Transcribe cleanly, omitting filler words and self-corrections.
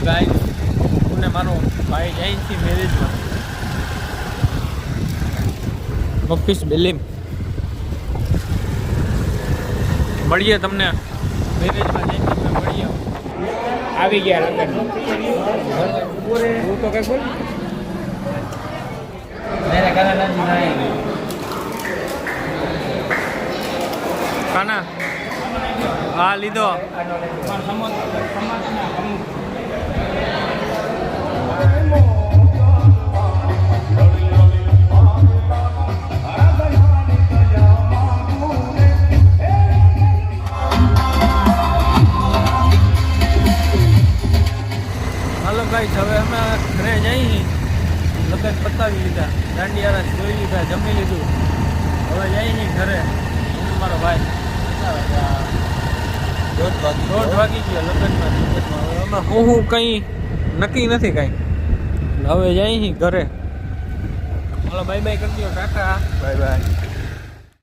ગાય હું ને મારો ભાઈ જાય છે મેરેજમાં ઓફિસ બિલિંગ મળીએ તમને મેરેજમાં જઈને તમને મળીએ આવી ગયા લગ્ન હું તો કઈ બોલ મેરે કરાના જ નહીં કાના હા લીધો હાલો ગાઈસ હવે અમે ઘરે જઈએ લગ્ન પતાવી લીધા દાંડિયારા જોઈ લીધા જમી લીધું હવે જઈએ ઘરે હું મારો ભાઈ દોઢ વાગી ગયો લગ્નમાં હું કંઈ નક્કી નથી કાંઈ હવે જઈએ ઘરે હાલો બાય બાય કરી દો ટાટા બાય બાય